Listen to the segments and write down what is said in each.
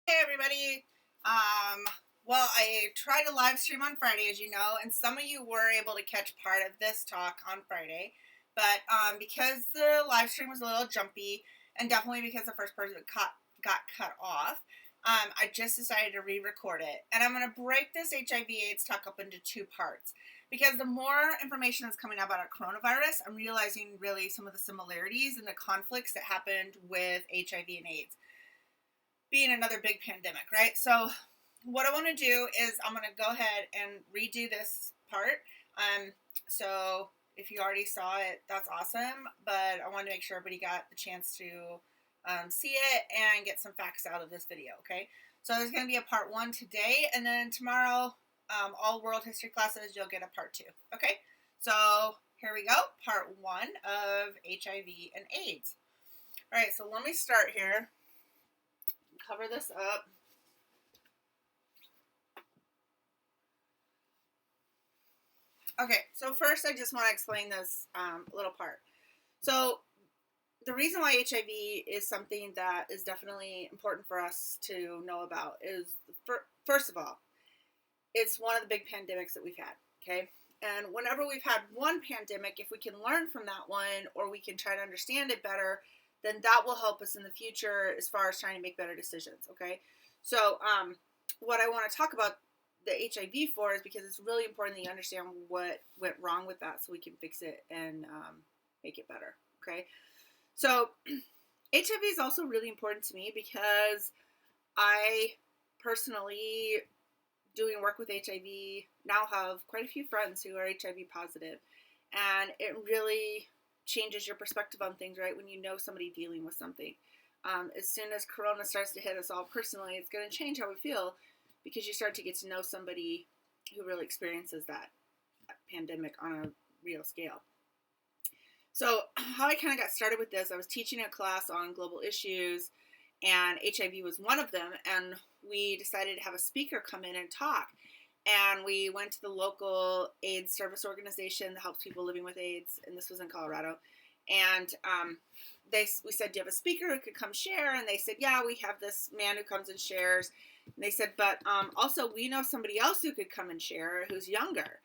Hey everybody. Well, I tried a live stream on Friday, as you know, and some of you were able to catch part of this talk on Friday. But because the live stream was a little jumpy, and definitely because the first person got cut off, I just decided to re-record it. And I'm going to break this HIV/AIDS talk up into two parts. Because the more information that's coming out about coronavirus, I'm realizing really some of the similarities and the conflicts that happened with HIV and AIDS being another big pandemic, right? So what I want to do is I'm going to go ahead and redo this part. So if you already saw it, that's awesome. But I want to make sure everybody got the chance to see it and get some facts out of this video, okay? So there's going to be a part one today, and then tomorrow, all world history classes, you'll get a part two, okay? So here we go, part one of HIV and AIDS. All right, so let me start here. Cover this up. Okay, so first I just want to explain this little part. So the reason why HIV is something that is definitely important for us to know about is, first of all, it's one of the big pandemics that we've had, okay? And whenever we've had one pandemic, if we can learn from that one or we can try to understand it better, then that will help us in the future as far as trying to make better decisions, okay? So what I want to talk about the HIV for is because it's really important that you understand what went wrong with that so we can fix it and make it better, okay? So HIV is also really important to me because I personally, doing work with HIV, now have quite a few friends who are HIV positive, and it really changes your perspective on things, right? When you know somebody dealing with something. As soon as Corona starts to hit us all personally, it's going to change how we feel because you start to get to know somebody who really experiences that pandemic on a real scale. So how I kind of got started with this, I was teaching a class on global issues, and HIV was one of them, and we decided to have a speaker come in and talk. And we went to the local AIDS service organization that helps people living with AIDS, and this was in Colorado. And we said, do you have a speaker who could come share? And they said, yeah, we have this man who comes and shares. And they said, but also we know somebody else who could come and share who's younger.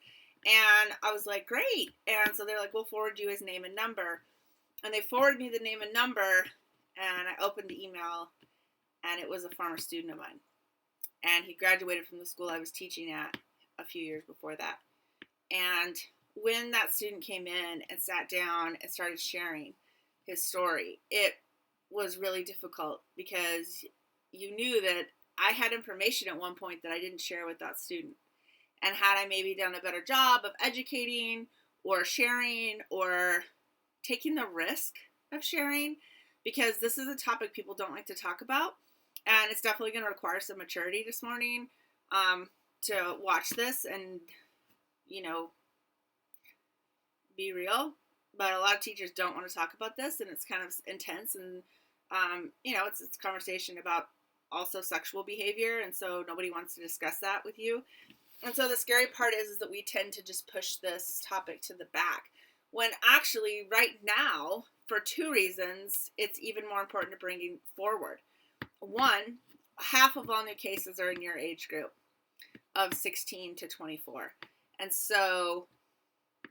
And I was like, great. And so they're like, we'll forward you his name and number. And they forwarded me the name and number, and I opened the email, and it was a former student of mine. And he graduated from the school I was teaching at a few years before that. And when that student came in and sat down and started sharing his story, it was really difficult because you knew that I had information at one point that I didn't share with that student. And had I maybe done a better job of educating or sharing or taking the risk of sharing, because this is a topic people don't like to talk about, and it's definitely going to require some maturity this morning to watch this and, be real. But a lot of teachers don't want to talk about this, and it's kind of intense, and, it's a conversation about also sexual behavior, and so nobody wants to discuss that with you. And so the scary part is that we tend to just push this topic to the back, when actually right now, for two reasons, it's even more important to bring it forward. One, half of all new cases are in your age group of 16 to 24. And so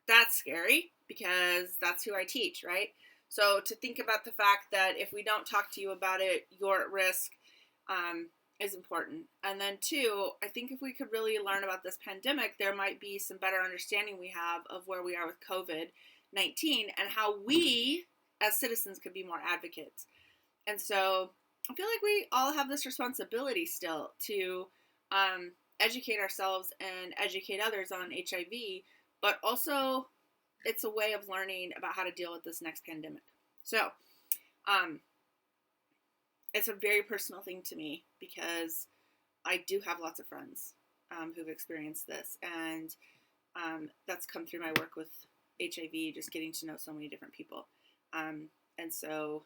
that's scary because that's who I teach, right? So to think about the fact that if we don't talk to you about it, you're at risk, is important. And then two, I think if we could really learn about this pandemic, there might be some better understanding we have of where we are with COVID-19 and how we as citizens could be more advocates. And so I feel like we all have this responsibility still to educate ourselves and educate others on HIV, but also it's a way of learning about how to deal with this next pandemic. So it's a very personal thing to me because I do have lots of friends who've experienced this, and that's come through my work with HIV, just getting to know so many different people. And so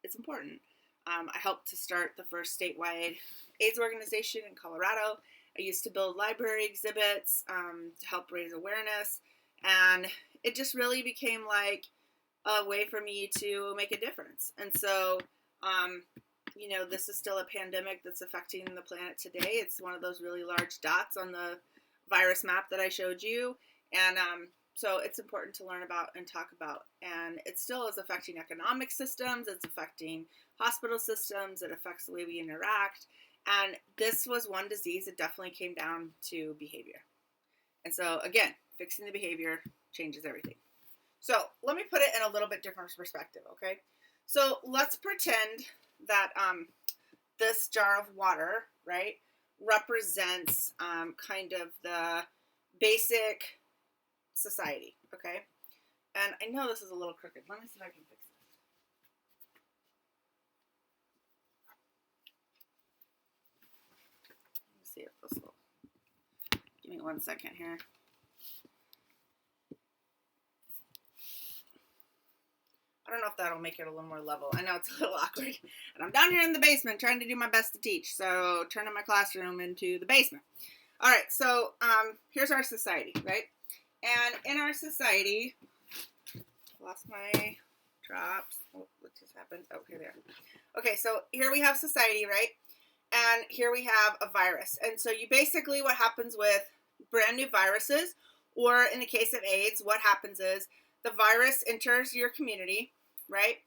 it's important. I helped to start the first statewide AIDS organization in Colorado. I used to build library exhibits to help raise awareness, and it just really became like a way for me to make a difference. And so this is still a pandemic that's affecting the planet today. It's one of those really large dots on the virus map that I showed you. And so it's important to learn about and talk about. And it still is affecting economic systems. It's affecting hospital systems. It affects the way we interact. And this was one disease that definitely came down to behavior. And so, again, fixing the behavior changes everything. So let me put it in a little bit different perspective, okay? So let's pretend that this jar of water, right, represents kind of the basic society, okay? And I know this is a little crooked. Let me see if I can fix this. Let me see if this will... Give me 1 second here. I don't know if that'll make it a little more level. I know it's a little awkward. And I'm down here in the basement trying to do my best to teach. So turning my classroom into the basement. All right, so here's our society, right? And in our society, lost my drops. Oh, what just happened? Oh, here they are. Okay, so here we have society, right? And here we have a virus. And so you basically, what happens with brand new viruses, or in the case of AIDS, what happens is the virus enters your community, right?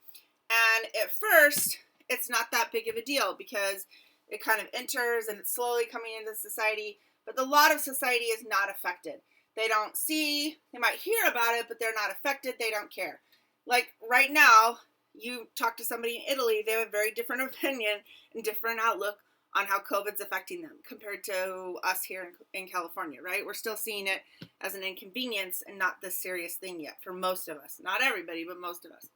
And at first, it's not that big of a deal because it kind of enters and it's slowly coming into society. But a lot of society is not affected. They don't see, they might hear about it, but they're not affected. They don't care. Like right now, you talk to somebody in Italy, they have a very different opinion and different outlook on how COVID's affecting them compared to us here in California, right? We're still seeing it as an inconvenience and not this serious thing yet for most of us. Not everybody, but most of us.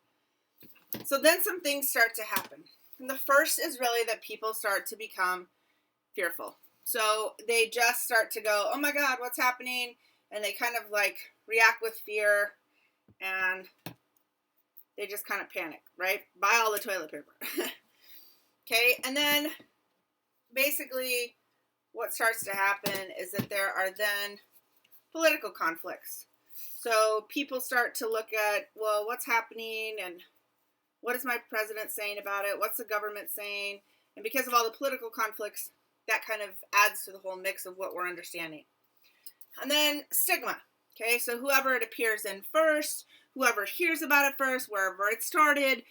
So then some things start to happen. And the first is really that people start to become fearful. So they just start to go, oh my God, what's happening? And they kind of like react with fear and they just kind of panic, right? Buy all the toilet paper. Okay, and then basically what starts to happen is that there are then political conflicts. So people start to look at, well, what's happening and what is my president saying about it? What's the government saying? And because of all the political conflicts, that kind of adds to the whole mix of what we're understanding. And then stigma. Okay, so whoever it appears in first, whoever hears about it first, wherever it started,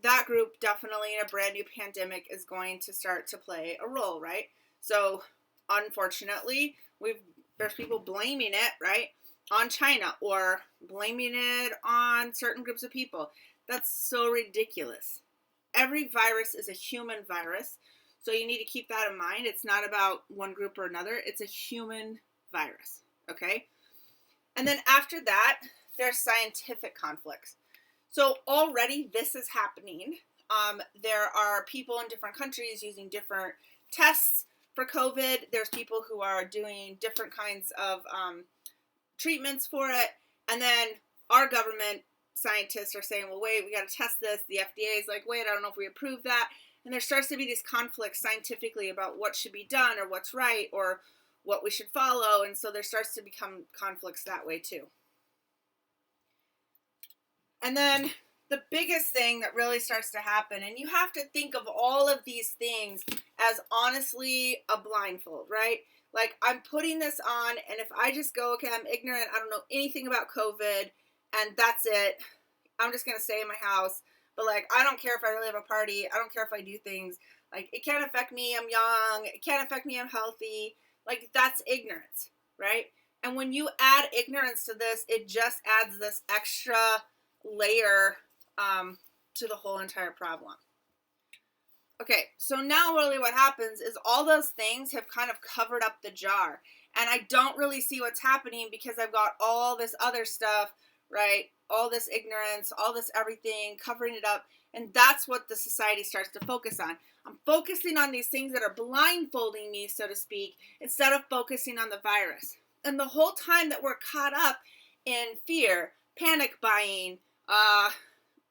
that group definitely in a brand new pandemic is going to start to play a role, right? So unfortunately, there's people blaming it, right, on China or blaming it on certain groups of people. That's so ridiculous. Every virus is a human virus, so you need to keep that in mind. It's not about one group or another. It's a human virus, okay? And then after that, there's scientific conflicts. So already this is happening. There are people in different countries using different tests for COVID. There's people who are doing different kinds of treatments for it. And then our government scientists are saying, well, wait, we got to test this. The FDA is like, wait, I don't know if we approve that. And there starts to be these conflicts scientifically about what should be done or what's right or what we should follow. And so there starts to become conflicts that way too. And then the biggest thing that really starts to happen, and you have to think of all of these things as honestly a blindfold, right? Like I'm putting this on, and if I just go, okay, I'm ignorant, I don't know anything about COVID, and that's it, I'm just going to stay in my house. But like, I don't care if I really have a party. I don't care if I do things. Like, it can't affect me, I'm young. It can't affect me, I'm healthy. Like, that's ignorance, right? And when you add ignorance to this, it just adds this extra layer to the whole entire problem. Okay, so now really what happens is all those things have kind of covered up the jar. And I don't really see what's happening because I've got all this other stuff, right? All this ignorance, all this everything, covering it up. And that's what the society starts to focus on. I'm focusing on these things that are blindfolding me, so to speak, instead of focusing on the virus. And the whole time that we're caught up in fear, panic buying,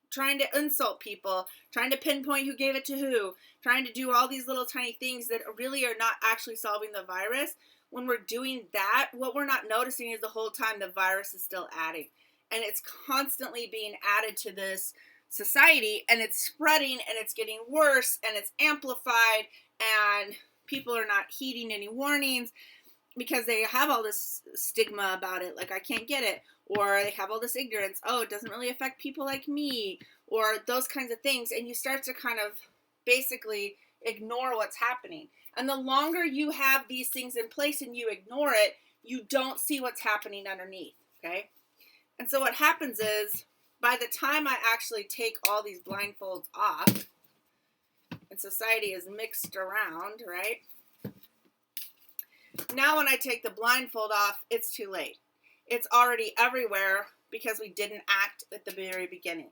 trying to insult people, trying to pinpoint who gave it to who, trying to do all these little tiny things that really are not actually solving the virus. When we're doing that, what we're not noticing is the whole time the virus is still adding. And it's constantly being added to this society, and it's spreading and it's getting worse and it's amplified, and people are not heeding any warnings because they have all this stigma about it, like I can't get it, or they have all this ignorance, oh, it doesn't really affect people like me, or those kinds of things, and you start to kind of basically ignore what's happening. And the longer you have these things in place and you ignore it, you don't see what's happening underneath, okay? And so what happens is, by the time I actually take all these blindfolds off, and society is mixed around, right? Now when I take the blindfold off, it's too late. It's already everywhere because we didn't act at the very beginning.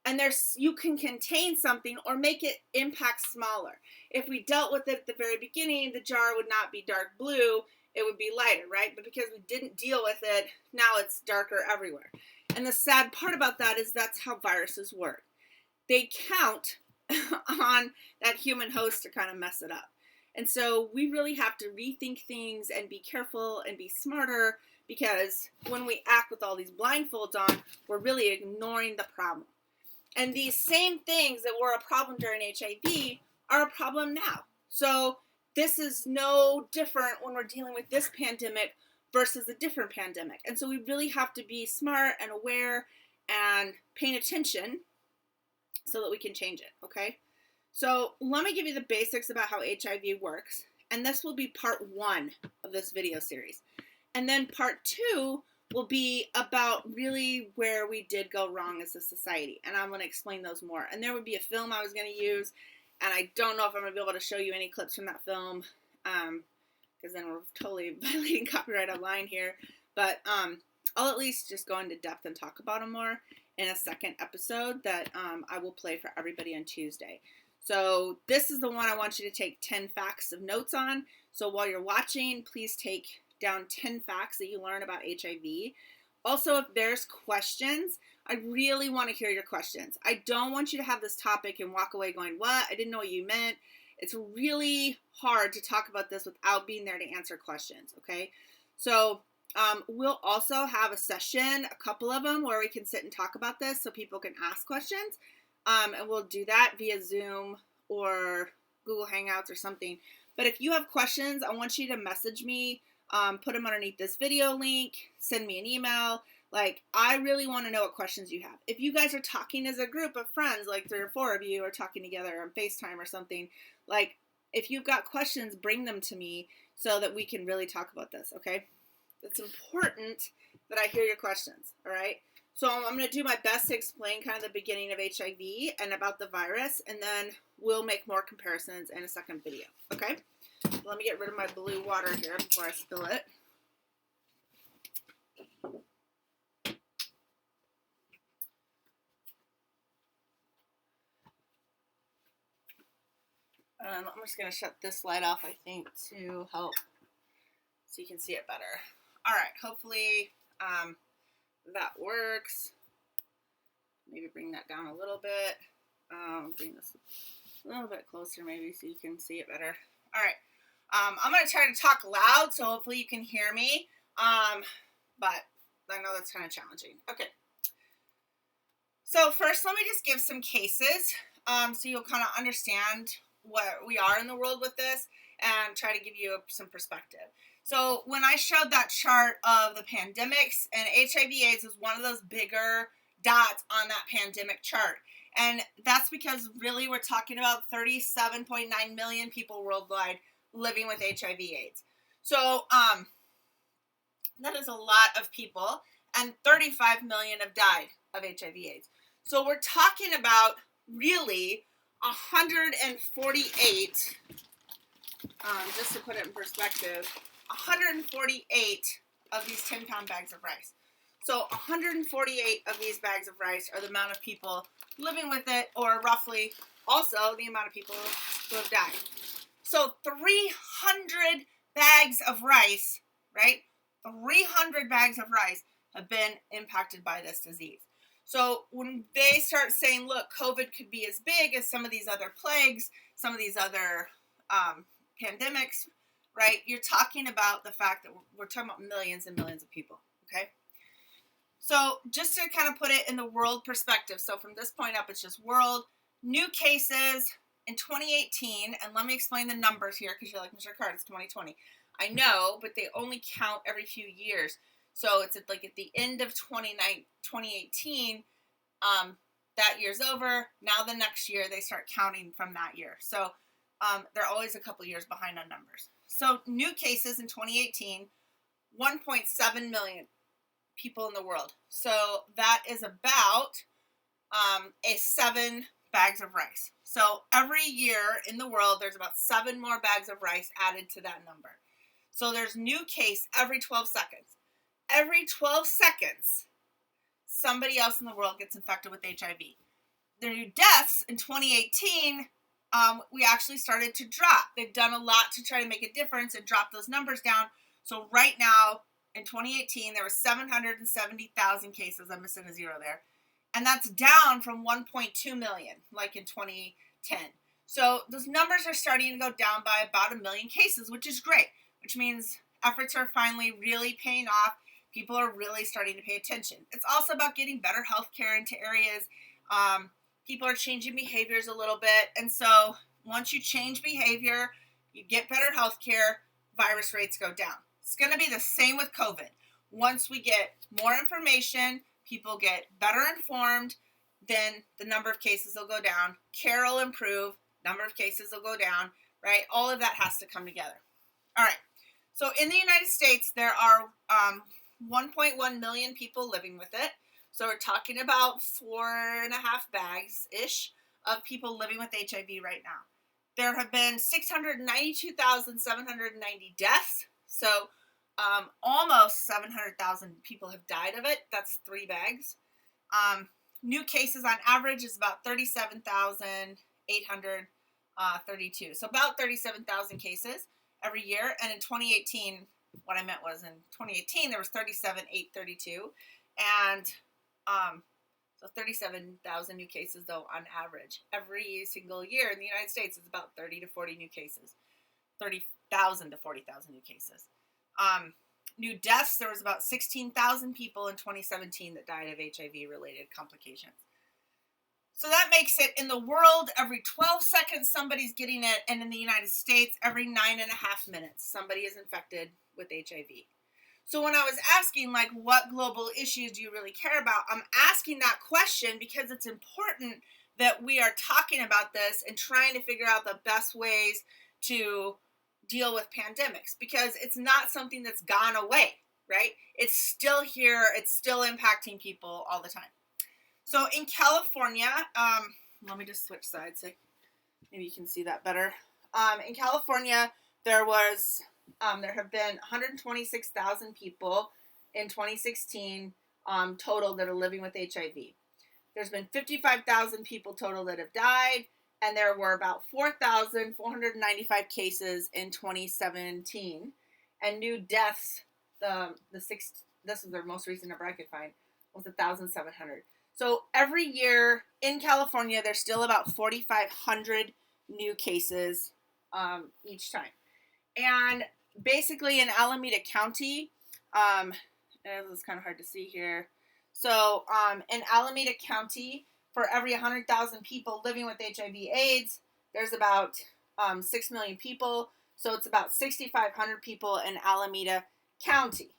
And you can contain something or make it impact smaller. If we dealt with it at the very beginning, the jar would not be dark blue, it would be lighter, right? But because we didn't deal with it, now it's darker everywhere. And the sad part about that is that's how viruses work. They count on that human host to kind of mess it up. And so we really have to rethink things and be careful and be smarter, because when we act with all these blindfolds on, we're really ignoring the problem. And these same things that were a problem during HIV are a problem now. So this is no different when we're dealing with this pandemic versus a different pandemic. And so we really have to be smart and aware and paying attention so that we can change it, okay? So let me give you the basics about how HIV works. And this will be part 1 of this video series. And then part 2 will be about really where we did go wrong as a society. And I'm going to explain those more. And there would be a film I was going to use. And I don't know if I'm going to be able to show you any clips from that film, because then we're totally violating copyright online here. But I'll at least just go into depth and talk about them more in a second episode that I will play for everybody on Tuesday. So this is the one I want you to take 10 facts of notes on. So while you're watching, please take down 10 facts that you learn about HIV. Also, if there's questions, I really want to hear your questions. I don't want you to have this topic and walk away going, what? I didn't know what you meant. It's really hard to talk about this without being there to answer questions, okay? So we'll also have a session, a couple of them, where we can sit and talk about this so people can ask questions. And we'll do that via Zoom or Google Hangouts or something. But if you have questions, I want you to message me, put them underneath this video link, send me an email. Like, I really want to know what questions you have. If you guys are talking as a group of friends, like 3 or 4 of you are talking together on FaceTime or something, like, if you've got questions, bring them to me so that we can really talk about this, okay? It's important that I hear your questions, all right? So I'm going to do my best to explain kind of the beginning of HIV and about the virus, and then we'll make more comparisons in a second video, okay? Let me get rid of my blue water here before I spill it. I'm just going to shut this light off, I think, to help so you can see it better. All right, hopefully that works. Maybe bring that down a little bit. Bring this a little bit closer maybe so you can see it better. All right. I'm going to try to talk loud, so hopefully you can hear me. But I know that's kind of challenging. Okay. So first, let me just give some cases so you'll kind of understand where we are in the world with this and try to give you some perspective. So when I showed that chart of the pandemics, and HIV/AIDS was one of those bigger dots on that pandemic chart. And that's because really we're talking about 37.9 million people worldwide living with HIV/AIDS. So that is a lot of people, and 35 million have died of HIV/AIDS. So we're talking about really 148, just to put it in perspective, 148 of these 10-pound bags of rice. So 148 of these bags of rice are the amount of people living with it, or roughly also the amount of people who have died. So 300 bags of rice, right? 300 bags of rice have been impacted by this disease. So when they start saying, look, COVID could be as big as some of these other plagues, some of these other pandemics, right? You're talking about the fact that we're talking about millions and millions of people, okay? So just to kind of put it in the world perspective, so from this point up, it's just world. New cases in 2018, and let me explain the numbers here because you're like, Mr. Card, it's 2020. I know, but they only count every few years. So it's like at the end of 2018, that year's over. Now the next year, they start counting from that year. So they're always a couple years behind on numbers. So new cases in 2018, 1.7 million people in the world. So that is about a 7 bags of rice. So every year in the world, there's about 7 more bags of rice added to that number. So there's new case every 12 seconds. Every 12 seconds, somebody else in the world gets infected with HIV. The new deaths in 2018, we actually started to drop. They've done a lot to try to make a difference and drop those numbers down. So right now, in 2018, there were 770,000 cases. I'm missing a zero there. And that's down from 1.2 million, like in 2010. So those numbers are starting to go down by about 1 million cases, which is great, which means efforts are finally really paying off. People are really starting to pay attention. It's also about getting better health care into areas. People are changing behaviors a little bit. And so once you change behavior, you get better health care, virus rates go down. It's going to be the same with COVID. Once we get more information, people get better informed, then the number of cases will go down. Care will improve. Number of cases will go down, right? All of that has to come together. All right. So in the United States, there are 1.1 million people living with it. So we're talking about 4.5 bags-ish of people living with HIV right now. There have been 692,790 deaths. So almost 700,000 people have died of it. That's 3 bags. New cases on average is about 37,832. So about 37,000 cases every year. And in 2018, what I meant was in 2018, there was 37,832. And so 37,000 new cases, though, on average. Every single year in the United States, it's about 30 to 40 new cases. 30,000 to 40,000 new cases. New deaths, there was about 16,000 people in 2017 that died of HIV-related complications. So that makes it, in the world, every 12 seconds somebody's getting it, and in the United States, every 9.5 minutes somebody is infected with HIV. So when I was asking, like, what global issues do you really care about, I'm asking that question because it's important that we are talking about this and trying to figure out the best ways to deal with pandemics, because it's not something that's gone away, right? It's still here. It's still impacting people all the time. So in California, let me just switch sides so maybe you can see that better. In California, there have been 126,000 people in 2016 total that are living with HIV. There's been 55,000 people total that have died, and there were about 4,495 cases in 2017. And new deaths, this is their most recent number I could find, was 1,700. So every year in California, there's still about 4,500 new cases each time. And basically in Alameda County, it's kind of hard to see here. So in Alameda County, for every 100,000 people living with HIV/AIDS, there's about 6 million people. So it's about 6,500 people in Alameda County.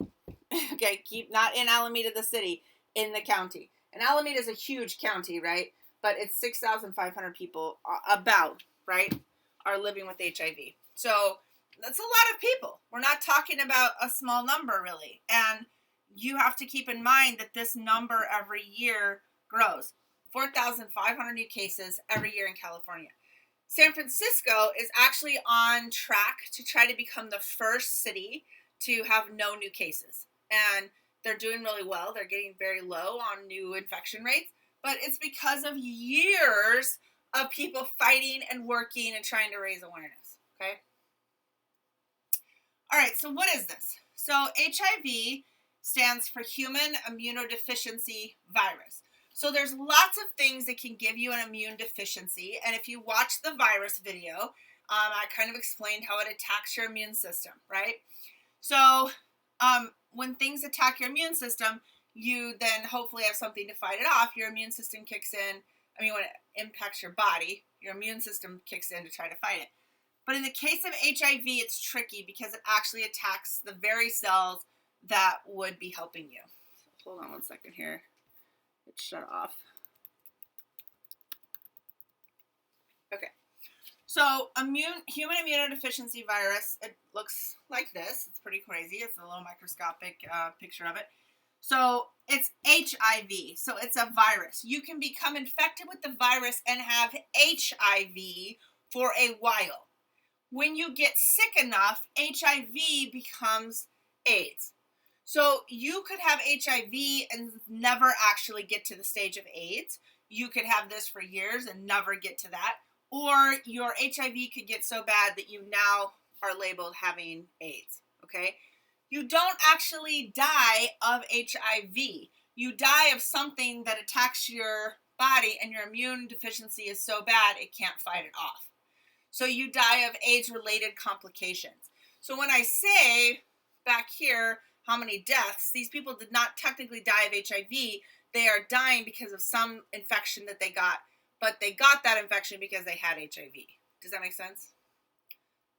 Okay, not in Alameda the city, in the county. And Alameda is a huge county, right? But it's 6,500 people right, are living with HIV. So that's a lot of people. We're not talking about a small number, really. And you have to keep in mind that this number every year grows. 4,500 new cases every year in California. San Francisco is actually on track to try to become the first city to have no new cases. And they're doing really well. They're getting very low on new infection rates. But it's because of years of people fighting and working and trying to raise awareness. Okay? All right, so what is this? So HIV stands for Human Immunodeficiency Virus. So there's lots of things that can give you an immune deficiency. And if you watch the virus video, I kind of explained how it attacks your immune system, right? So when things attack your immune system, you then hopefully have something to fight it off. Your immune system kicks in. I mean, when it impacts your body, your immune system kicks in to try to fight it. But in the case of HIV, it's tricky because it actually attacks the very cells that would be helping you. Hold on one second here. It shut off. Okay. So human immunodeficiency virus, it looks like this. It's pretty crazy. It's a little microscopic picture of it. So it's HIV. So it's a virus. You can become infected with the virus and have HIV for a while. When you get sick enough, HIV becomes AIDS. So you could have HIV and never actually get to the stage of AIDS. You could have this for years and never get to that. Or your HIV could get so bad that you now are labeled having AIDS, okay? You don't actually die of HIV. You die of something that attacks your body and your immune deficiency is so bad it can't fight it off. So you die of AIDS-related complications. So when I say back here how many deaths, these people did not technically die of HIV. They are dying because of some infection that they got, but they got that infection because they had HIV. Does that make sense?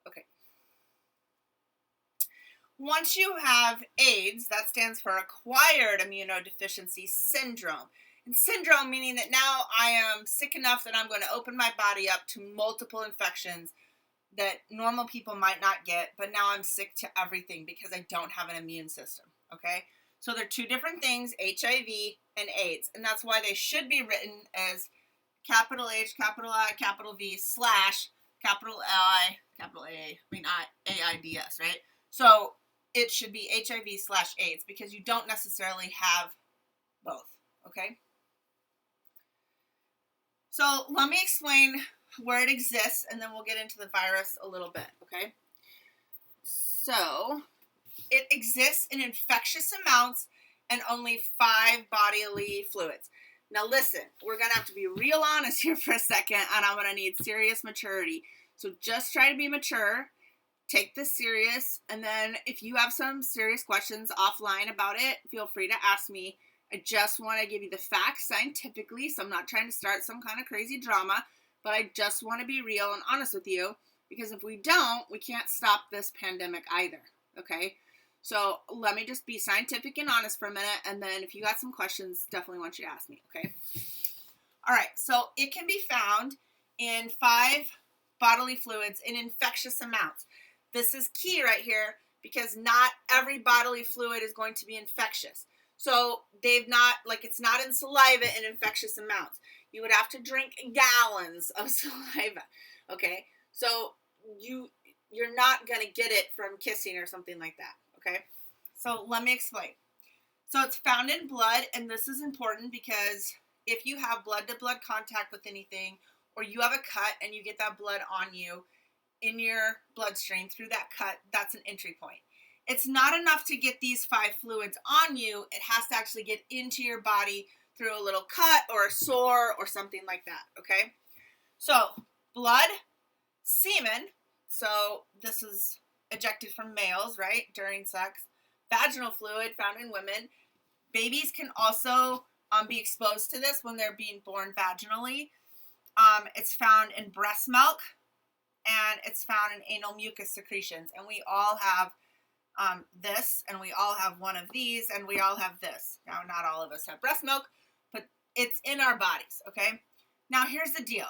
Okay. Once you have AIDS, that stands for acquired immunodeficiency syndrome. And syndrome meaning that now I am sick enough that I'm going to open my body up to multiple infections that normal people might not get, but now I'm sick to everything because I don't have an immune system, okay? So they're two different things, HIV and AIDS, and that's why they should be written as capital H, capital I, capital V, / capital I, capital A, AIDS, right? So it should be HIV / AIDS because you don't necessarily have both, okay? So let me explain where it exists, and then we'll get into the virus a little bit, okay? So it exists in infectious amounts and only 5 bodily fluids. Now listen, we're going to have to be real honest here for a second, and I'm going to need serious maturity. So just try to be mature, take this serious, and then if you have some serious questions offline about it, feel free to ask me. I just want to give you the facts scientifically, so I'm not trying to start some kind of crazy drama, but I just want to be real and honest with you, because if we don't, we can't stop this pandemic either, okay? So let me just be scientific and honest for a minute, and then if you got some questions, definitely want you to ask me, okay? All right, so it can be found in 5 bodily fluids in infectious amounts. This is key right here because not every bodily fluid is going to be infectious. So it's not in saliva in infectious amounts. You would have to drink gallons of saliva, okay? So you're not going to get it from kissing or something like that, okay? So let me explain. So it's found in blood, and this is important because if you have blood-to-blood contact with anything, or you have a cut and you get that blood on you in your bloodstream through that cut, that's an entry point. It's not enough to get these 5 fluids on you. It has to actually get into your body through a little cut or a sore or something like that, okay? So, blood, semen, so this is ejected from males, right, during sex. Vaginal fluid found in women. Babies can also be exposed to this when they're being born vaginally. It's found in breast milk, and it's found in anal mucus secretions, and we all have this, and we all have one of these, and we all have this. Now, not all of us have breast milk, but it's in our bodies, okay? Now, here's the deal.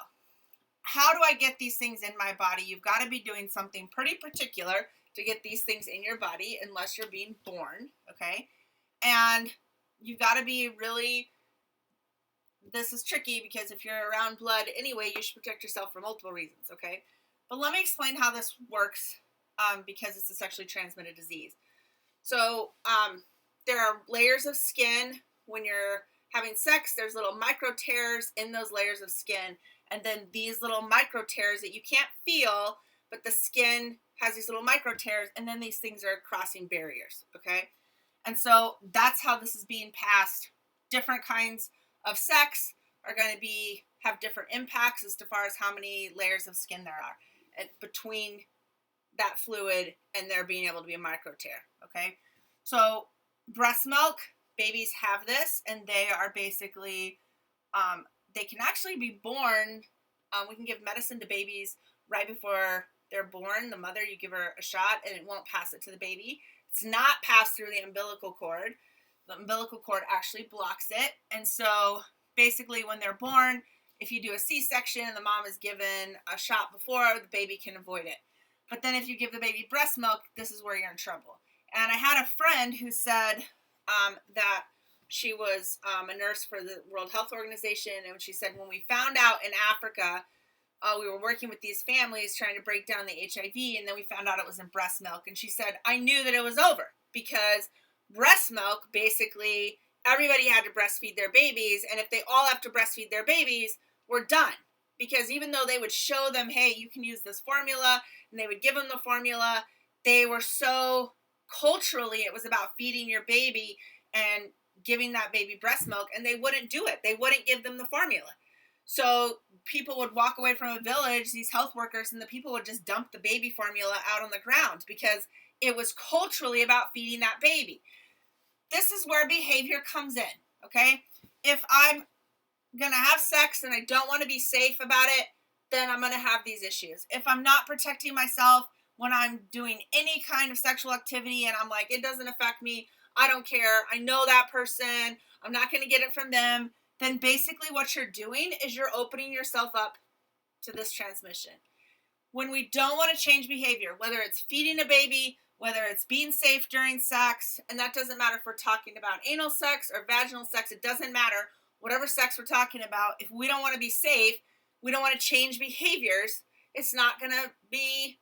How do I get these things in my body? You've got to be doing something pretty particular to get these things in your body, unless you're being born, okay? And you've got to be really, this is tricky because if you're around blood anyway, you should protect yourself for multiple reasons, okay? But let me explain how this works. Because it's a sexually transmitted disease. So there are layers of skin. When you're having sex, there's little micro tears in those layers of skin. And then these little micro tears that you can't feel, but the skin has these little micro tears, and then these things are crossing barriers, okay? And so that's how this is being passed. Different kinds of sex are going to have different impacts as far as how many layers of skin there are between that fluid and there being able to be a micro tear, okay? So breast milk, babies have this, and they are basically, they can actually be born. We can give medicine to babies right before they're born. The mother, you give her a shot, and it won't pass it to the baby. It's not passed through the umbilical cord. The umbilical cord actually blocks it. And so basically when they're born, if you do a C-section and the mom is given a shot before, the baby can avoid it. But then if you give the baby breast milk, this is where you're in trouble. And I had a friend who said that she was a nurse for the World Health Organization, and she said when we found out in Africa, we were working with these families trying to break down the HIV, and then we found out it was in breast milk. And she said, I knew that it was over, because breast milk, basically, everybody had to breastfeed their babies, and if they all have to breastfeed their babies, we're done. Because even though they would show them, hey, you can use this formula, and they would give them the formula, they were so culturally, it was about feeding your baby and giving that baby breast milk, and they wouldn't do it. They wouldn't give them the formula. So people would walk away from a village, these health workers, and the people would just dump the baby formula out on the ground because it was culturally about feeding that baby. This is where behavior comes in, okay? If I'm going to have sex and I don't want to be safe about it, then I'm going to have these issues. If I'm not protecting myself when I'm doing any kind of sexual activity and I'm like, it doesn't affect me, I don't care, I know that person, I'm not going to get it from them, then basically what you're doing is you're opening yourself up to this transmission. When we don't want to change behavior, whether it's feeding a baby, whether it's being safe during sex, and that doesn't matter if we're talking about anal sex or vaginal sex, it doesn't matter, whatever sex we're talking about, if we don't want to be safe, we don't want to change behaviors, it's not going to be,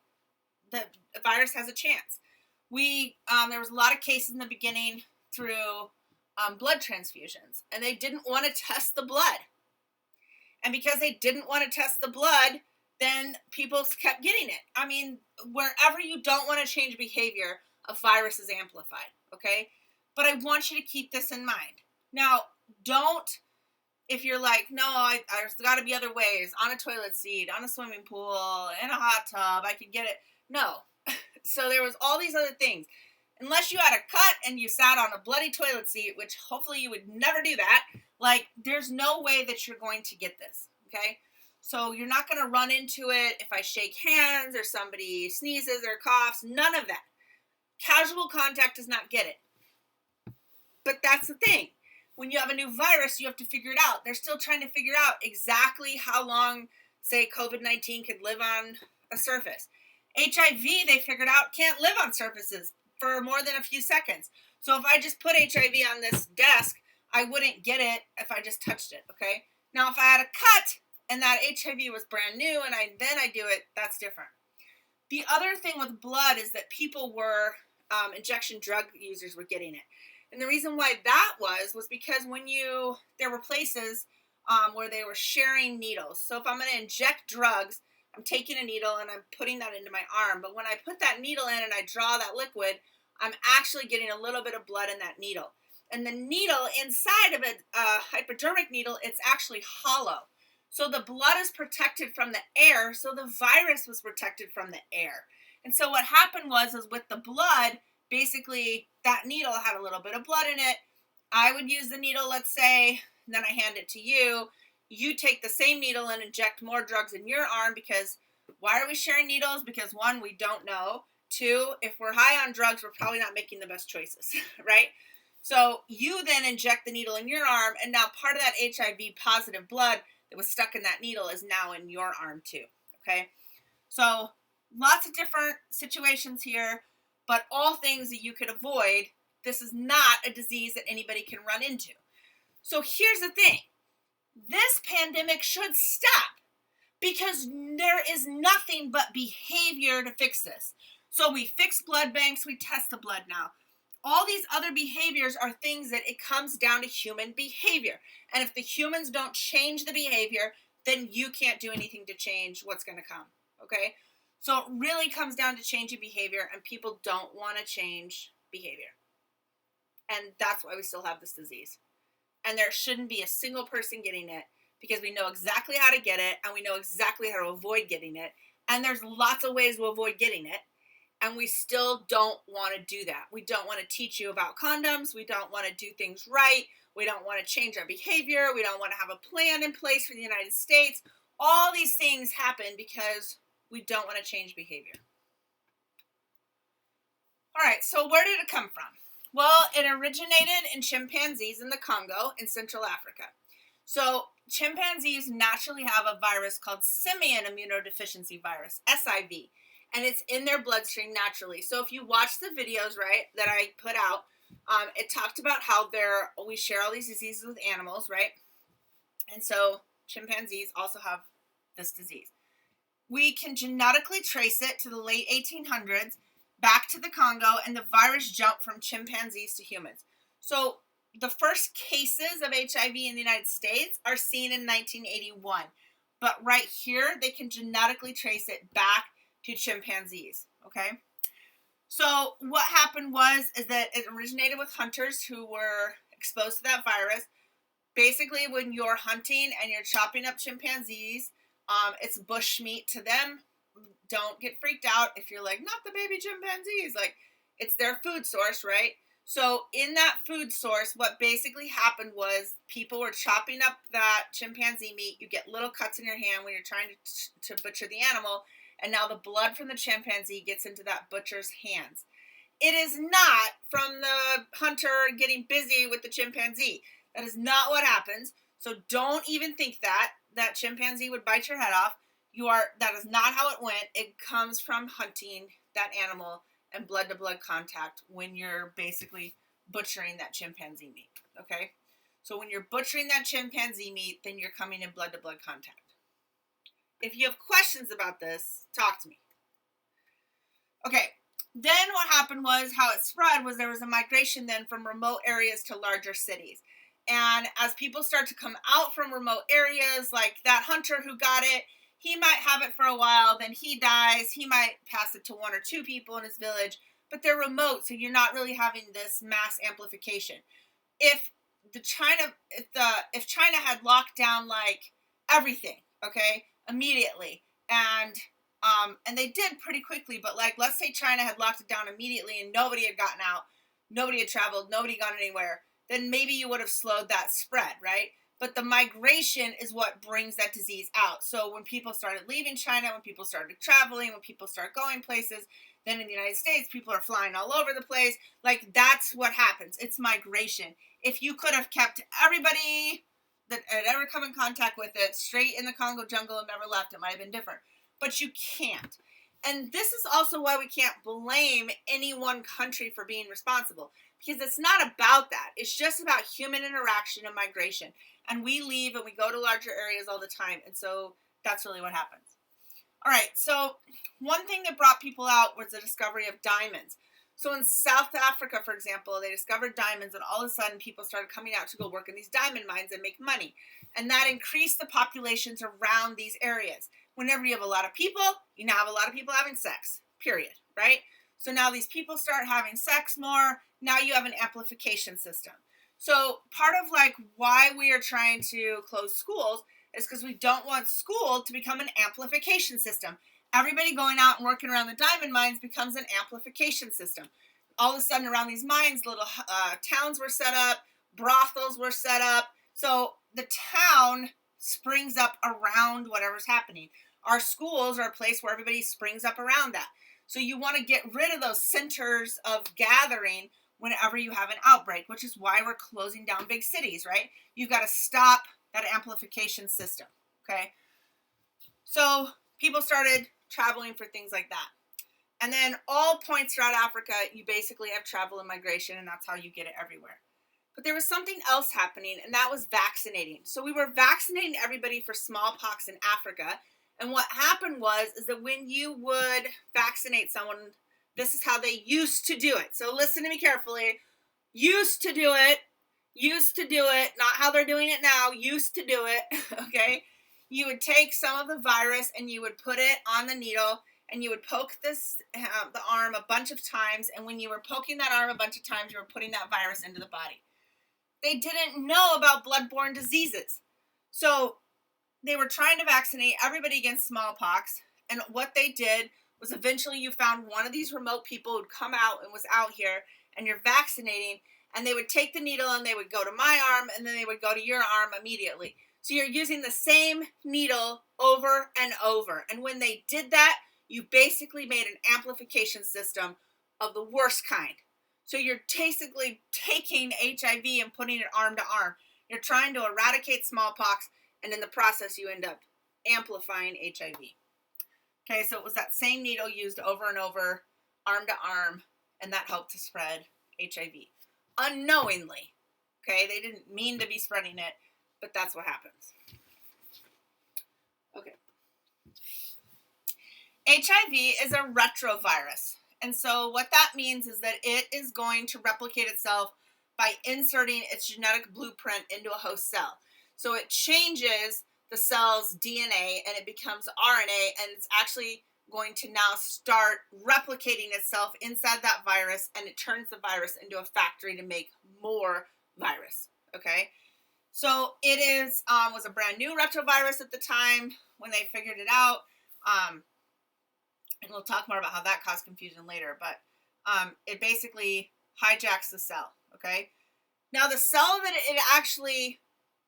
the virus has a chance. There was a lot of cases in the beginning through blood transfusions, and they didn't want to test the blood. And because they didn't want to test the blood, then people kept getting it. I mean, wherever you don't want to change behavior, a virus is amplified, okay? But I want you to keep this in mind. Now, if you're like, no, there's got to be other ways, on a toilet seat, on a swimming pool, in a hot tub, I could get it. No. So there was all these other things. Unless you had a cut and you sat on a bloody toilet seat, which hopefully you would never do that, like, there's no way that you're going to get this, okay? So you're not going to run into it if I shake hands or somebody sneezes or coughs, none of that. Casual contact does not get it. But that's the thing. When you have a new virus, you have to figure it out. They're still trying to figure out exactly how long, say, COVID-19 could live on a surface. HIV, they figured out, can't live on surfaces for more than a few seconds. So if I just put HIV on this desk, I wouldn't get it if I just touched it, okay? Now, if I had a cut and that HIV was brand new and then I do it, that's different. The other thing with blood is that people were, injection drug users were getting it. And the reason why that was because there were places where they were sharing needles. So if I'm going to inject drugs, I'm taking a needle and I'm putting that into my arm. But when I put that needle in and I draw that liquid, I'm actually getting a little bit of blood in that needle. And the needle inside of a hypodermic needle, it's actually hollow. So the blood is protected from the air. So the virus was protected from the air. And so what happened was with the blood, basically that needle had a little bit of blood in it. I would use the needle, let's say, and then I hand it to you. You take the same needle and inject more drugs in your arm because why are we sharing needles? Because one, we don't know. Two, if we're high on drugs, we're probably not making the best choices, right? So you then inject the needle in your arm, and now part of that HIV positive blood that was stuck in that needle is now in your arm too, okay? So lots of different situations here, but all things that you could avoid. This is not a disease that anybody can run into. So here's the thing. This pandemic should stop because there is nothing but behavior to fix this. So we fix blood banks, we test the blood now. All these other behaviors are things that it comes down to human behavior. And if the humans don't change the behavior, then you can't do anything to change what's going to come, okay? So it really comes down to changing behavior, and people don't want to change behavior. And that's why we still have this disease. And there shouldn't be a single person getting it because we know exactly how to get it and we know exactly how to avoid getting it. And there's lots of ways to avoid getting it. And we still don't want to do that. We don't want to teach you about condoms. We don't want to do things right. We don't want to change our behavior. We don't want to have a plan in place for the United States. All these things happen because we don't want to change behavior. All right, so where did it come from? Well, it originated in chimpanzees in the Congo in Central Africa. So chimpanzees naturally have a virus called simian immunodeficiency virus, SIV, and it's in their bloodstream naturally. So if you watch the videos, right, that I put out, it talked about how we share all these diseases with animals, right? And so chimpanzees also have this disease. We can genetically trace it to the late 1800s, back to the Congo, and the virus jumped from chimpanzees to humans. So the first cases of HIV in the United States are seen in 1981. But right here, they can genetically trace it back to chimpanzees, okay? So what happened is that it originated with hunters who were exposed to that virus. Basically, when you're hunting and you're chopping up chimpanzees, it's bush meat to them. Don't get freaked out if you're like, not the baby chimpanzees. Like, it's their food source, right? So in that food source, what basically happened was people were chopping up that chimpanzee meat. You get little cuts in your hand when you're trying to butcher the animal. And now the blood from the chimpanzee gets into that butcher's hands. It is not from the hunter getting busy with the chimpanzee. That is not what happens. So don't even think that chimpanzee would bite your head off. That is not how it went. It comes from hunting that animal and blood-to-blood contact when you're basically butchering that chimpanzee meat, okay? So when you're butchering that chimpanzee meat, then you're coming in blood-to-blood contact. If you have questions about this, talk to me. Okay, then what happened was how it spread was there was a migration then from remote areas to larger cities. And as people start to come out from remote areas, like that hunter who got it, he might have it for a while, then he dies. He might pass it to one or two people in his village, but they're remote, so you're not really having this mass amplification. If China had locked down like everything, okay, immediately, and they did pretty quickly, but like let's say China had locked it down immediately and nobody had gotten out, nobody had traveled, nobody got anywhere, then maybe you would have slowed that spread, right? But the migration is what brings that disease out. So when people started leaving China, when people started traveling, when people start going places, then in the United States, people are flying all over the place. Like, that's what happens. It's migration. If you could have kept everybody that had ever come in contact with it straight in the Congo jungle and never left, it might have been different. But you can't. And this is also why we can't blame any one country for being responsible. Because it's not about that. It's just about human interaction and migration. And we leave and we go to larger areas all the time. And so that's really what happens. All right, so one thing that brought people out was the discovery of diamonds. So in South Africa, for example, they discovered diamonds, and all of a sudden people started coming out to go work in these diamond mines and make money. And that increased the populations around these areas. Whenever you have a lot of people, you now have a lot of people having sex, period, right? So now these people start having sex more. Now you have an amplification system. So part of like why we are trying to close schools is because we don't want school to become an amplification system. Everybody going out and working around the diamond mines becomes an amplification system. All of a sudden around these mines, little towns were set up, brothels were set up. So the town springs up around whatever's happening. Our schools are a place where everybody springs up around that. So you want to get rid of those centers of gathering whenever you have an outbreak, which is why we're closing down big cities, right? You've got to stop that amplification system, okay? So people started traveling for things like that. And then all points throughout Africa, you basically have travel and migration, and that's how you get it everywhere. But there was something else happening, and that was vaccinating. So we were vaccinating everybody for smallpox in Africa. And what happened is that when you would vaccinate someone, this is how they used to do it. So listen to me carefully. Used to do it, not how they're doing it now, used to do it, okay? You would take some of the virus and you would put it on the needle and you would poke the arm a bunch of times. And when you were poking that arm a bunch of times, you were putting that virus into the body. They didn't know about bloodborne diseases. So they were trying to vaccinate everybody against smallpox. And what they did was eventually you found one of these remote people who'd come out and was out here, and you're vaccinating, and they would take the needle and they would go to my arm, and then they would go to your arm immediately. So you're using the same needle over and over. And when they did that, you basically made an amplification system of the worst kind. So you're basically taking HIV and putting it arm to arm. You're trying to eradicate smallpox, and in the process, you end up amplifying HIV. Okay, so it was that same needle used over and over, arm to arm, and that helped to spread HIV. Unknowingly. Okay, they didn't mean to be spreading it, but that's what happens. Okay. HIV is a retrovirus. And so what that means is that it is going to replicate itself by inserting its genetic blueprint into a host cell. So it changes the cell's DNA and it becomes RNA, and it's actually going to now start replicating itself inside that virus, and it turns the virus into a factory to make more virus. Okay? So it is was a brand new retrovirus at the time when they figured it out. And we'll talk more about how that caused confusion later, but it basically hijacks the cell, okay? Now, the cell that it actually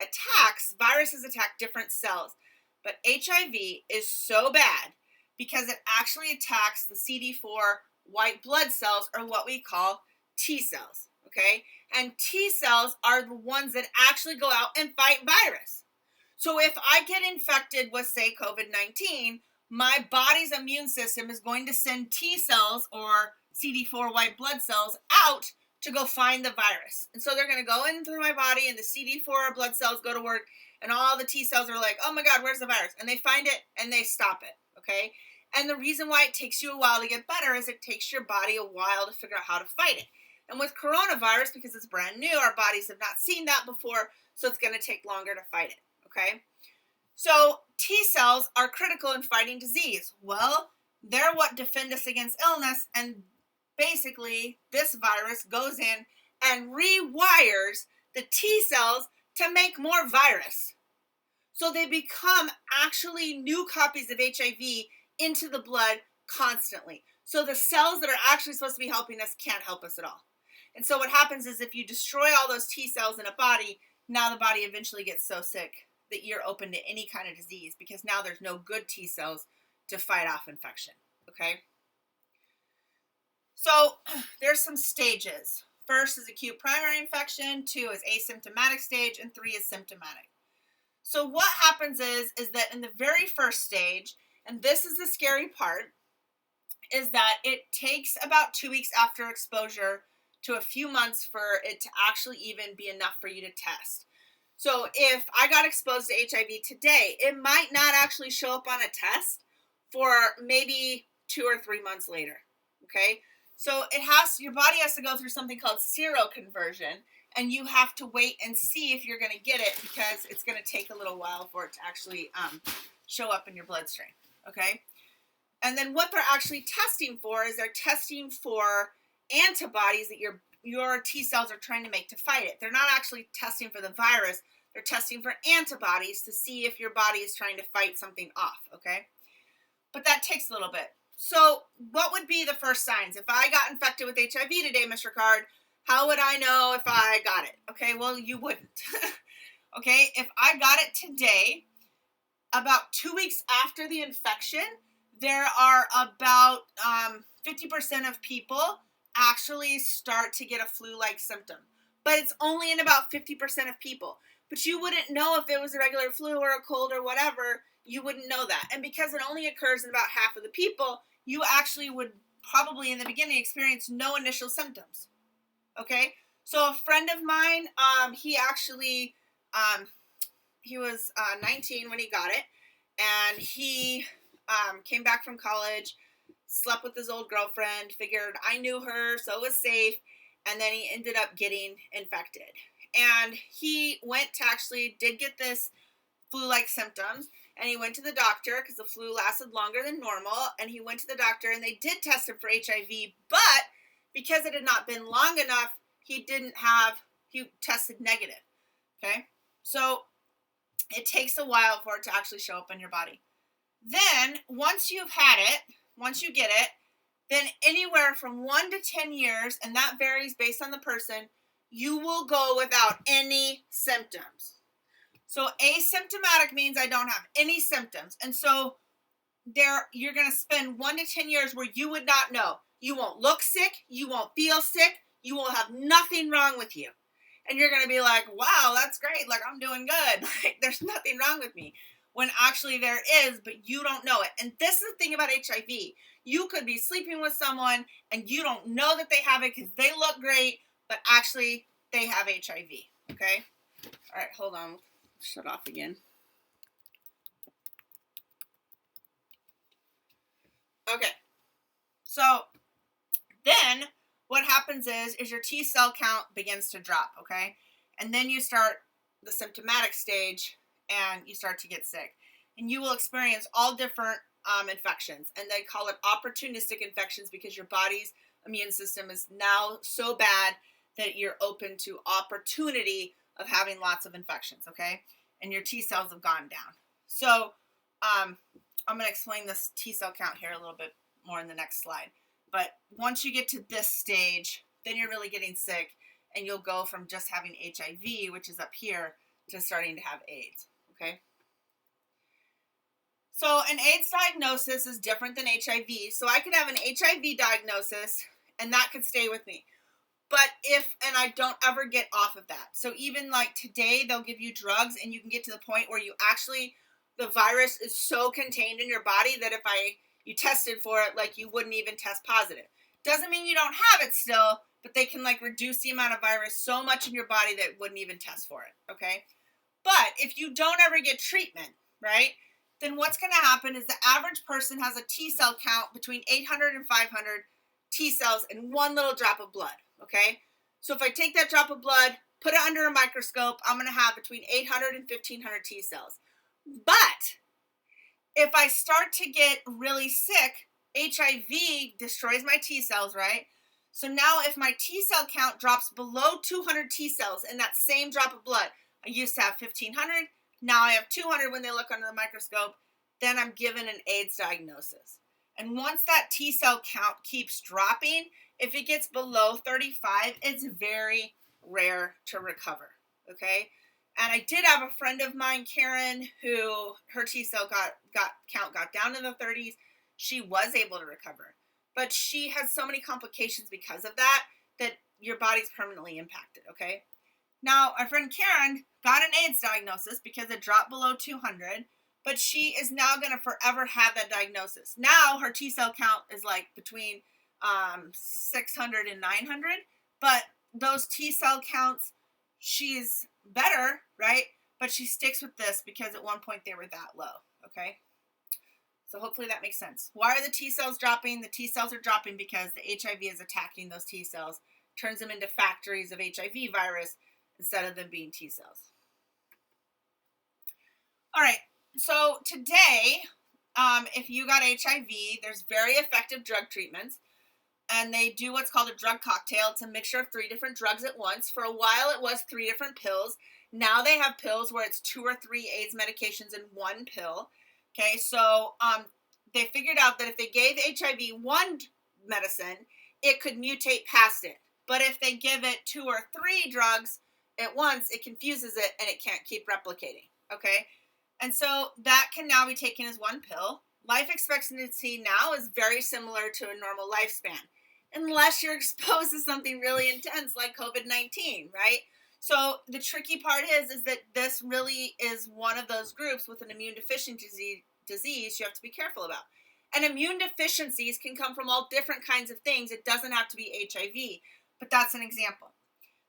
attacks, viruses attack different cells, but HIV is so bad because it actually attacks the CD4 white blood cells, or what we call T cells, okay? And T cells are the ones that actually go out and fight virus. So if I get infected with, say, COVID-19, my body's immune system is going to send T cells or CD4 white blood cells out to go find the virus. And so they're going to go in through my body, and the CD4 blood cells go to work, and all the T cells are like, oh my God, where's the virus? And they find it, and they stop it, okay? And the reason why it takes you a while to get better is it takes your body a while to figure out how to fight it. And with coronavirus, because it's brand new, our bodies have not seen that before, so it's going to take longer to fight it, okay? So T cells are critical in fighting disease. Well, they're what defend us against illness, and basically this virus goes in and rewires the T cells to make more virus. So they become actually new copies of HIV into the blood constantly. So the cells that are actually supposed to be helping us can't help us at all. And so what happens is if you destroy all those T cells in a body, now the body eventually gets so sick that you're open to any kind of disease, because now there's no good T cells to fight off infection, okay? So there's some stages. First is acute primary infection, 2 is asymptomatic stage, and 3 is symptomatic. So what happens is that in the very first stage, and this is the scary part, is that it takes about 2 weeks after exposure to a few months for it to actually even be enough for you to test. So if I got exposed to HIV today, it might not actually show up on a test for maybe 2 or 3 months later, okay? So your body has to go through something called seroconversion, and you have to wait and see if you're going to get it, because it's going to take a little while for it to actually show up in your bloodstream, okay? And then what they're actually testing for is they're testing for antibodies that your T cells are trying to make to fight it. They're not actually testing for the virus. They're testing for antibodies to see if your body is trying to fight something off, okay? But that takes a little bit. So what would be the first signs? If I got infected with HIV today, Mr. Card, how would I know if I got it? Okay, well, you wouldn't. Okay, if I got it today, about 2 weeks after the infection, there are about 50% of people actually start to get a flu-like symptom. But it's only in about 50% of people. But you wouldn't know if it was a regular flu or a cold or whatever. You wouldn't know that. And because it only occurs in about half of the people, you actually would probably in the beginning experience no initial symptoms. Okay? So a friend of mine, he actually, he was 19 when he got it. And he came back from college, slept with his old girlfriend, figured I knew her, so it was safe, and then he ended up getting infected. And he did get this flu-like symptoms, and he went to the doctor because the flu lasted longer than normal, and he went to the doctor, and they did test him for HIV, but because it had not been long enough, he tested negative, okay? So it takes a while for it to actually show up in your body. Then, once you've had it, once you get it, then anywhere from 1 to 10 years, and that varies based on the person, you will go without any symptoms. So asymptomatic means I don't have any symptoms. And so you're going to spend 1 to 10 years where you would not know. You won't look sick. You won't feel sick. You will have nothing wrong with you. And you're going to be like, wow, that's great. Like, I'm doing good. Like, there's nothing wrong with me. When actually there is, but you don't know it. And this is the thing about HIV. You could be sleeping with someone and you don't know that they have it because they look great, but actually they have HIV. Okay? All right, hold on. Shut off again. Okay. So then what happens is your T cell count begins to drop, okay? And then you start the symptomatic stage and you start to get sick. And you will experience all different infections. And they call it opportunistic infections because your body's immune system is now so bad that you're open to opportunity of having lots of infections, okay? And your T cells have gone down. So I'm going to explain this T cell count here a little bit more in the next slide. But once you get to this stage, then you're really getting sick. And you'll go from just having HIV, which is up here, to starting to have AIDS, okay? So an AIDS diagnosis is different than HIV. So I could have an HIV diagnosis and that could stay with me. But and I don't ever get off of that. So even like today, they'll give you drugs and you can get to the point where the virus is so contained in your body that if you tested for it, like you wouldn't even test positive. Doesn't mean you don't have it still, but they can like reduce the amount of virus so much in your body that it wouldn't even test for it, okay? But if you don't ever get treatment, right, then what's going to happen is the average person has a T cell count between 800 and 500 T cells in one little drop of blood, okay? So if I take that drop of blood, put it under a microscope, I'm going to have between 800 and 1,500 T cells. But if I start to get really sick, HIV destroys my T cells, right? So now if my T cell count drops below 200 T cells in that same drop of blood, I used to have 1,500, now I have 200 when they look under the microscope, then I'm given an AIDS diagnosis. And once that T cell count keeps dropping, if it gets below 35, it's very rare to recover, okay? And I did have a friend of mine, Karen, who her T cell count got down in the 30s. She was able to recover. But she has so many complications because of that your body's permanently impacted, okay? Now, our friend Karen got an AIDS diagnosis because it dropped below 200, but she is now going to forever have that diagnosis. Now, her T cell count is like between 600 and 900, but those T cell counts, she's better, right? But she sticks with this because at one point they were that low, okay? So hopefully that makes sense. Why are the T cells dropping? The T cells are dropping because the HIV is attacking those T cells, turns them into factories of HIV virus instead of them being T cells. All right, so today, if you got HIV, there's very effective drug treatments, and they do what's called a drug cocktail. It's a mixture of 3 different drugs at once. For a while, it was 3 different pills. Now they have pills where it's 2 or 3 AIDS medications in one pill. Okay, so they figured out that if they gave HIV one medicine, it could mutate past it. But if they give it 2 or 3 drugs at once, it confuses it and it can't keep replicating. Okay, and so that can now be taken as one pill. Life expectancy now is very similar to a normal lifespan, unless you're exposed to something really intense like COVID-19, right? So the tricky part is that this really is one of those groups with an immune deficiency disease you have to be careful about. And immune deficiencies can come from all different kinds of things. It doesn't have to be HIV, but that's an example.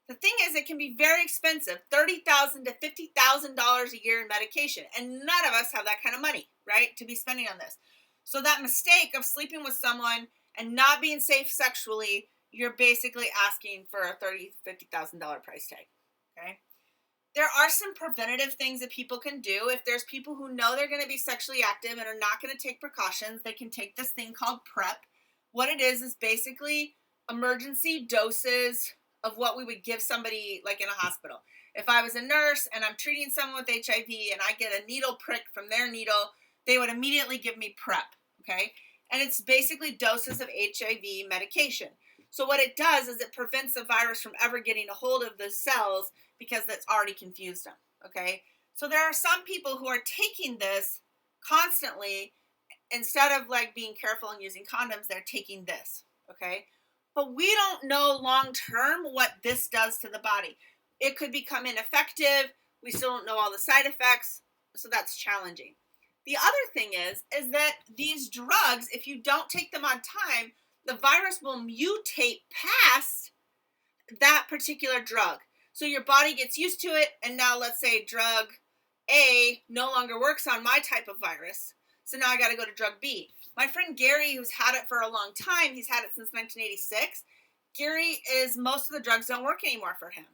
The thing is, it can be very expensive, $30,000 to $50,000 a year in medication, and none of us have that kind of money, right, to be spending on this. So that mistake of sleeping with someone and not being safe sexually, you're basically asking for a $30,000 to $50,000 price tag. Okay. There are some preventative things that people can do. If there's people who know they're going to be sexually active and are not going to take precautions, they can take this thing called PrEP. What it is basically emergency doses of what we would give somebody like in a hospital. If I was a nurse and I'm treating someone with HIV and I get a needle prick from their needle, they would immediately give me PrEP. Okay. And it's basically doses of HIV medication. So what it does is it prevents the virus from ever getting a hold of those cells because that's already confused them, okay? So there are some people who are taking this constantly. Instead of like being careful and using condoms, they're taking this, okay? But we don't know long term what this does to the body. It could become ineffective. We still don't know all the side effects, so that's challenging. The other thing is that these drugs, if you don't take them on time, the virus will mutate past that particular drug. So your body gets used to it, and now let's say drug A no longer works on my type of virus. So now I got to go to drug B. My friend Gary, who's had it for a long time, he's had it since 1986. Gary most of the drugs don't work anymore for him.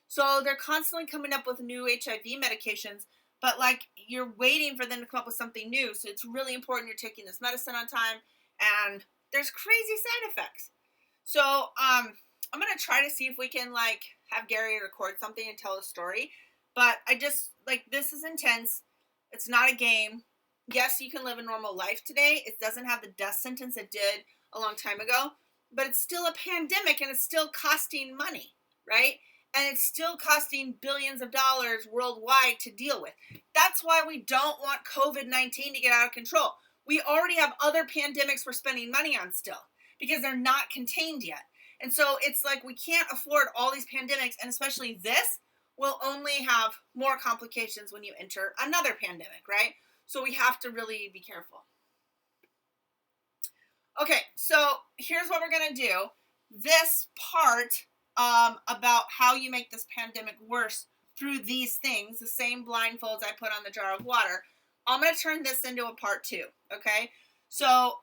So they're constantly coming up with new HIV medications, but like you're waiting for them to come up with something new. So it's really important you're taking this medicine on time, and there's crazy side effects. So I'm going to try to see if we can like have Gary record something and tell a story. But I just, like, this is intense. It's not a game. Yes, you can live a normal life today. It doesn't have the death sentence it did a long time ago, but it's still a pandemic and it's still costing money, right? And it's still costing billions of dollars worldwide to deal with. That's why we don't want COVID-19 to get out of control. We already have other pandemics we're spending money on still because they're not contained yet. And so it's like we can't afford all these pandemics, and especially this will only have more complications when you enter another pandemic, right? So we have to really be careful. Okay, so here's what we're going to do. This part about how you make this pandemic worse through these things, the same blindfolds I put on the jar of water, I'm going to turn this into a part 2, okay? So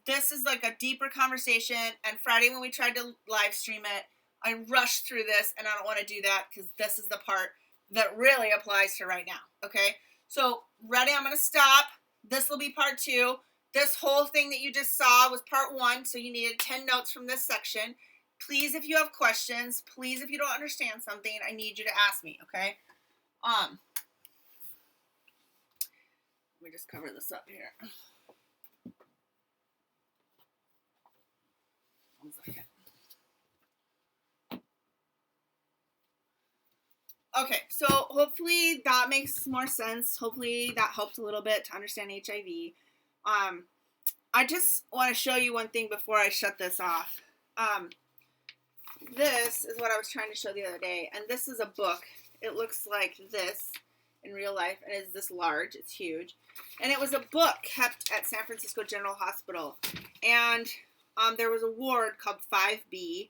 this is like a deeper conversation, and Friday when we tried to live stream it, I rushed through this, and I don't want to do that because this is the part that really applies to right now, okay? So, ready? I'm going to stop. This will be part 2. This whole thing that you just saw was part 1, so you needed 10 notes from this section. Please, if you have questions, please, if you don't understand something, I need you to ask me, okay? Let me just cover this up here. One second. Okay, so hopefully that makes more sense. Hopefully that helps a little bit to understand HIV. I just want to show you one thing before I shut this off. This is what I was trying to show the other day, and this is a book. It looks like this in real life, and it's this large. It's huge. And it was a book kept at San Francisco General Hospital, and there was a ward called 5B,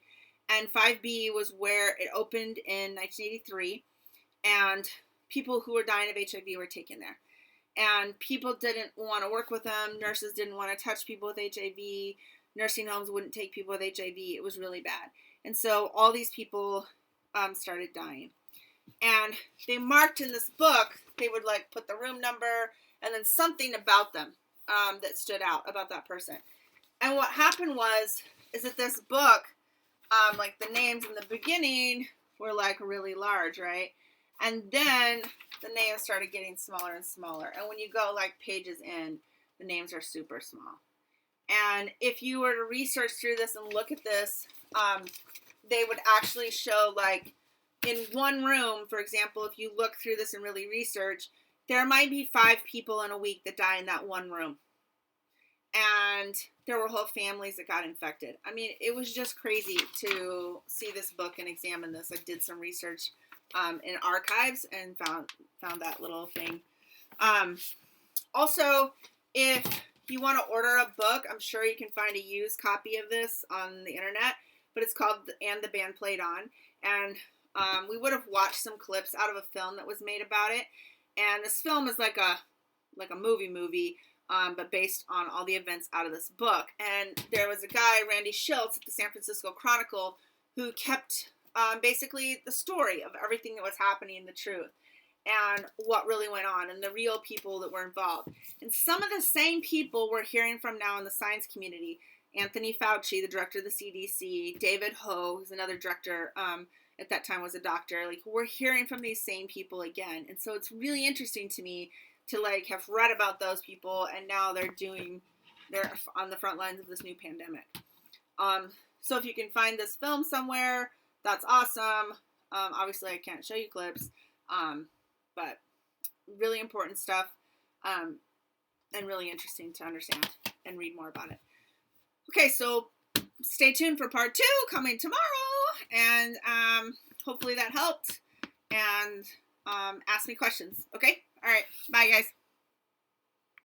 and 5B was where it opened in 1983. And people who were dying of HIV were taken there. And people didn't want to work with them. Nurses didn't want to touch people with HIV. Nursing homes wouldn't take people with HIV. It was really bad. And so all these people started dying. And they marked in this book, they would like put the room number and then something about them that stood out about that person. And what happened is that this book, like the names in the beginning were like really large, right? And then the names started getting smaller and smaller. And when you go like pages in, the names are super small. And if you were to research through this and look at this, they would actually show like in one room, for example, if you look through this and really research, there might be 5 people in a week that die in that one room. And there were whole families that got infected. I mean, it was just crazy to see this book and examine this. I did some research in archives and found that little thing. Also, if you want to order a book, I'm sure you can find a used copy of this on the internet, but it's called And the Band Played On. And we would have watched some clips out of a film that was made about it. And this film is like a movie, but based on all the events out of this book. And there was a guy, Randy Schultz, at the San Francisco Chronicle, who kept basically the story of everything that was happening and the truth and what really went on and the real people that were involved. And some of the same people we're hearing from now in the science community. Anthony Fauci, the director of the CDC, David Ho, who's another director, at that time was a doctor. Like, we're hearing from these same people again. And so it's really interesting to me to like have read about those people, and now they're doing they're on the front lines of this new pandemic. So if you can find this film somewhere, that's awesome. Obviously, I can't show you clips, but really important stuff, and really interesting to understand and read more about it. Okay, so stay tuned for part 2 coming tomorrow, and hopefully that helped, and ask me questions. Okay? All right. Bye, guys.